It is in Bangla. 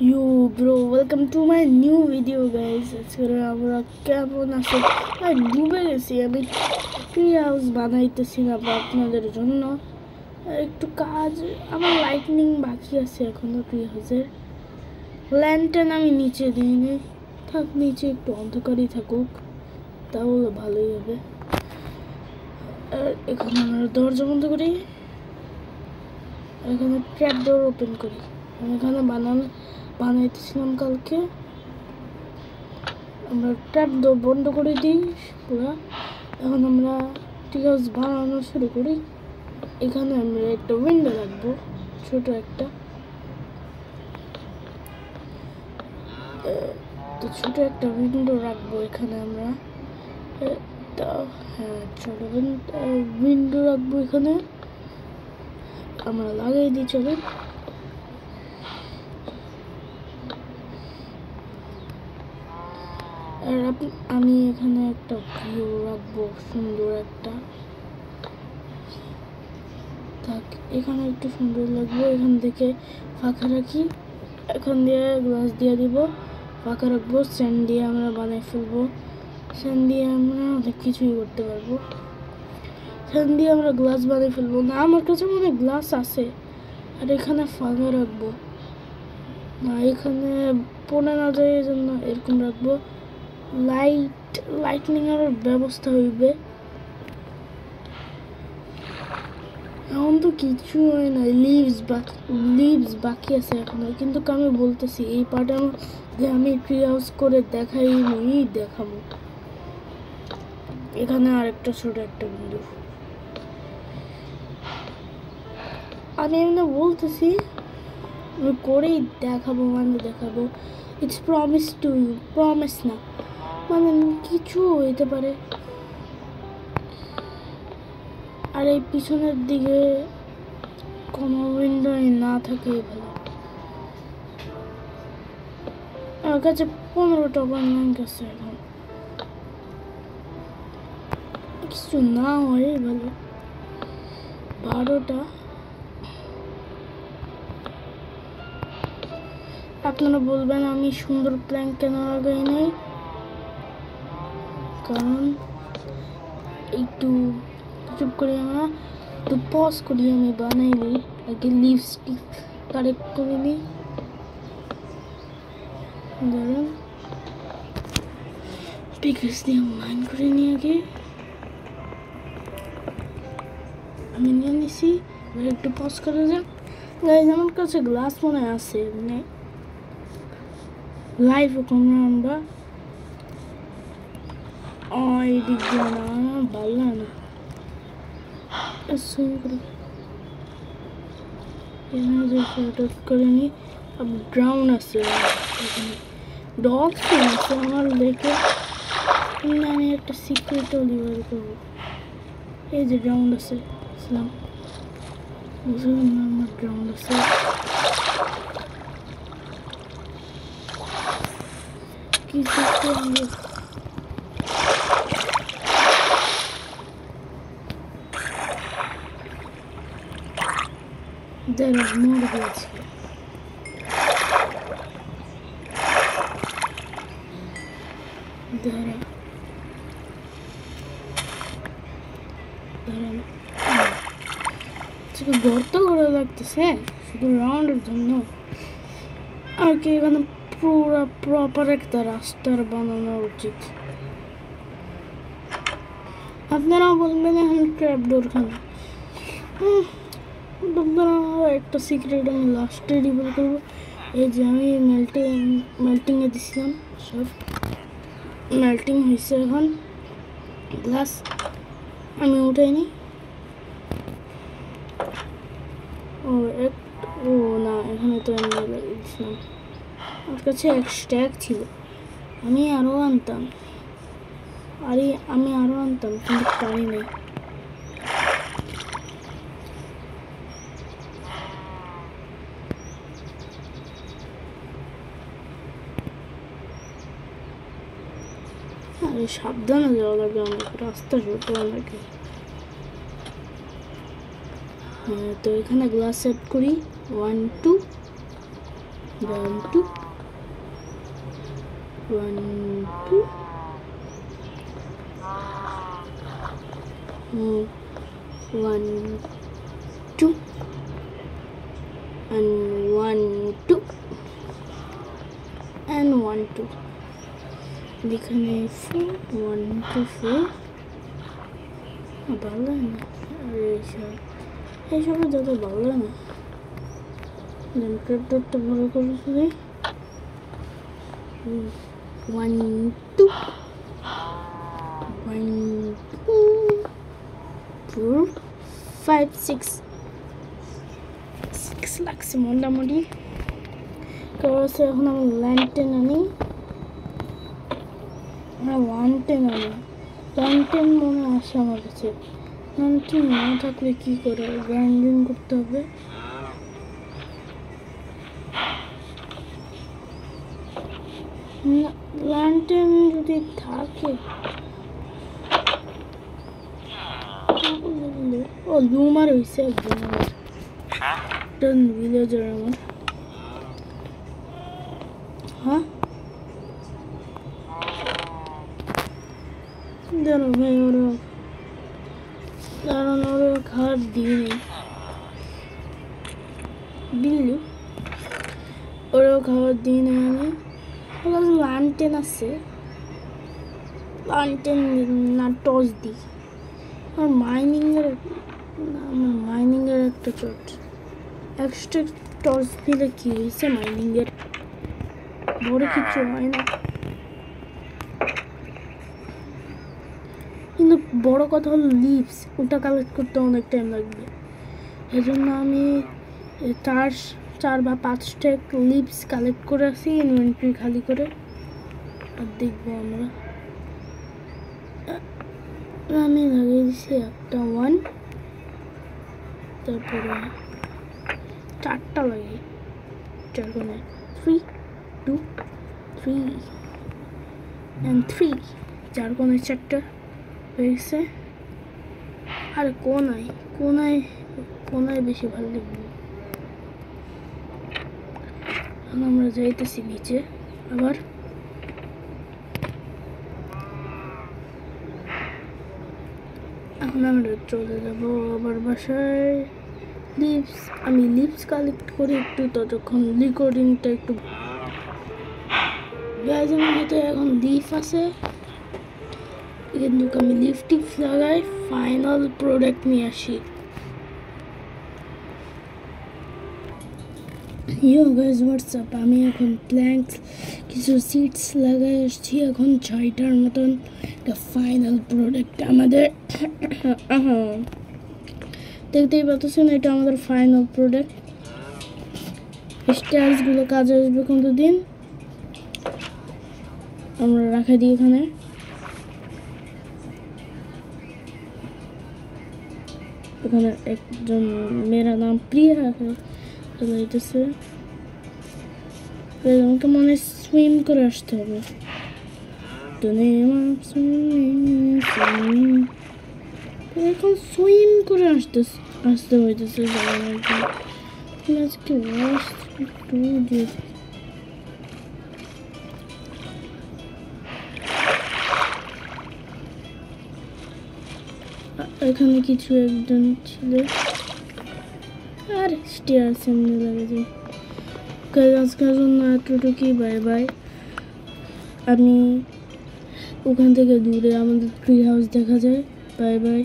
Yo bro, welcome to my new video guys. আজকে আমরা কেমন আছি? ডুবে গেছি আমি। ট্রি হাউস বানাইতেছিলাম আপনাদের জন্য। একটু কাজ আমার লাইটনিং বাকি আছে এখনো ট্রি হাউসের। ল্যান্টার্ন আমি নিচে দিইনি, থাক নিচে একটু অন্ধকারই থাকুক, তাহলে ভালোই হবে। এখানে আমরা দরজা বন্ধ করি, এখানে ট্র্যাপ ডোর ওপেন করি। আমি এখানে বানাইতেছিলাম কালকে। আমরা ট্র্যাপ ডোর বন্ধ করে দিই পুরো। এখন আমরা ট্রি হাউস বানানো শুরু করি। এখানে আমরা একটা উইন্ডো রাখবো, ছোট একটা। তো ছোট একটা উইন্ডো রাখবো এখানে আমরা। হ্যাঁ চলো, উইন্ডো রাখবো এখানে, আমরা লাগাই দিই। চলো, আর আমি এখানে একটা ভিউ রাখবো, সুন্দর একটা। থাক, এখানে একটু সুন্দর লাগবে। এখান থেকে ফাঁকা রাখি, এখান দিয়ে গ্লাস দিয়ে দিব, ফাঁকা রাখবো। স্যান্ড দিয়ে আমরা বানিয়ে ফেলবো। স্যান্ড দিয়ে আমরা অনেক কিছুই করতে পারবো। স্যান্ড দিয়ে আমরা গ্লাস বানিয়ে ফেলবো। না, আমার কাছে মনে হয় গ্লাস আছে। আর এখানে ফাঁকা রাখবো না, এখানে পড়ে না যায়, এই জন্য এরকম রাখবো। লাইটনিং এর ব্যবস্থা হইবে। এখন তো কিছু হয় না, লিভস বাকি আছে এখনো। কিন্তু আমি বলতেছি এই পার্টে আমি ট্রি হাউস করে দেখাবো। এখানে আরেকটা ছোট একটা বিন্দু আমি এমনি বলতেছি, আমি করেই দেখাবো, দেখাবো। It's promise to you, promise না, কিছু হইতে পারে। আর এই পিছনের দিকে কোনো উইন্ডো না থাকে ভালো। আমার কাছে 15টা বানান আছে, এখন কিছু না হয় ভালো। 12টা। আপনারা বলবেন আমি সুন্দর প্ল্যাঙ্ক কেন লাগাই নাই, কারণ একটু চুপ করে আমরা একটু পজ করি। আমি বানাই নিই আগে, লিপস্টিক কালেক্ট করে নিই। ধরুন পিকার্স দিয়ে লাইন করে নিই আগে। আমি নিয়ে নিছি, একটু পজ করে যাক। গাইজ, আমার কাছে গ্লাস মনে আছে, লাইভ কোনো আমরা এই দিক দিয়ে না, ভালো না। করে নিই। ব্রাউন আছে, ডলফিন আছে আমার লেকে। আমি একটা সিক্রেট ডেলিভার করবো। এই যে গ্রাউন্ড আছে, বুঝলাম না আমার গ্রাউন্ড আছে। কি মরে গেছে। গর্ত করে লাগতেছে শুধু রাউন্ডের জন্য। আর কি এখানে পুরো প্রপার একটা রাস্তার বানানো উচিত। আপনারা বলবেন এখন ট্র্যাপ ডোর খান। একটা সিক্রেট আমি লাস্টে রিভিল করবো। এই যে আমি মেল্টিংয়ে দিছিলাম, সব মেল্টিং হয়েছে। এখন গ্লাস আমি উঠাইনি। ও না, এখানে তো আমি দিয়েছিলাম। আমার কাছে এক স্ট্যাক ছিল, আমি আরও আনতাম, কিন্তু পারি নাই। আরে সাবধানে যাওয়া লাগে, অনেক রাস্তা ছোট অনেকে। তো এখানে গ্লাস সেট করি 1 2 1 2 1 2 1 2 and 1 2 and 1 2 এখানে 4 1 2 4 ভালো না এইসব যত ভালো না ল্যাম্পটপটা বড় করে দিই 1 2 1 2 4 5 6 লাগছে মোটামুটি। করছে এখন আমি ল্যান্টেন আনি, ল্যান্টেন মনে আসে আমার কাছে। ল্যান্টেন না থাকলে কি করে গ্রাইন্ডিং করতে হবে। ল্যান্টেন যদি থাকে ও লুমার হয়েছে একজন আমার ভিলেজার আমার। হ্যাঁ জানো ভাই ওরা কারণ ওরা খাবার দিয়ে নেই বিল্লু, ওরাও খাবার দিয়ে নেই। আমি ওর ল্যান্টেন আছে, ল্যান্টেন না টর্চ দিই। আর মাইনিংয়ের একটা টর্চ এক্সট্রা টর্চ দিলে কি হয়েছে, মাইনিংয়ের বড় কিছু হয় না। কিন্তু বড় কথা হলো লিভস, ওটা কালেক্ট করতে অনেক টাইম লাগবে। এই জন্য আমি 4 বা 5 স্ট্যাক লিভস কালেক্ট করে আসি ইনভেন্টরি খালি করে। আর দেখবো আমরা আমি লাগিয়ে দিচ্ছি একটা 1, তারপরে 4টা লাগিয়ে 4 কোণে 3 2 3 and 3 4 কোণে 4টা হয়ে গেছে। আর কোনায় বেশি ভালো লাগবে। এখন আমরা যাইতেছি নিচে আবার। এখন আমরা চলে যাবো আবার বাসায়। আমি লিভস কালেক্ট করি একটু, ততক্ষণ রেকর্ডিংটা একটু আমার হাতে এখন লিফ আছে, কিন্তু আমি লিপস্টিক্স লাগাই ফাইনাল প্রোডাক্ট নিয়ে আসি। ইয়ো গাইস হোয়াটসঅ্যাপ, আমি এখন প্ল্যাঙ্কস কিছু সিটস লাগাই আসছি। এখন 6টার মতন একটা ফাইনাল প্রোডাক্ট আমাদের দেখতেই পাচ্ছেন, এটা আমাদের ফাইনাল প্রোডাক্ট। স্টাইলসগুলো কাজে আসবে কিন্তু দিন আমরা রাখা দিই এখানে। এখানে একজন মেরা নাম প্রিয়া যাইতেছে, আমাকে মনে সুইম করে আসতে হবে। এখন সুইম করে আসতে হইতেছে। আজকে এখানে কিছু একজন ছিল আর স্টিয়ার সামনে লাগে যায়। আজকের জন্য এতটুকুই, বাই বাই। আমি ওখান থেকে দূরে আমাদের ট্রি হাউস দেখা যায়। Bye bye.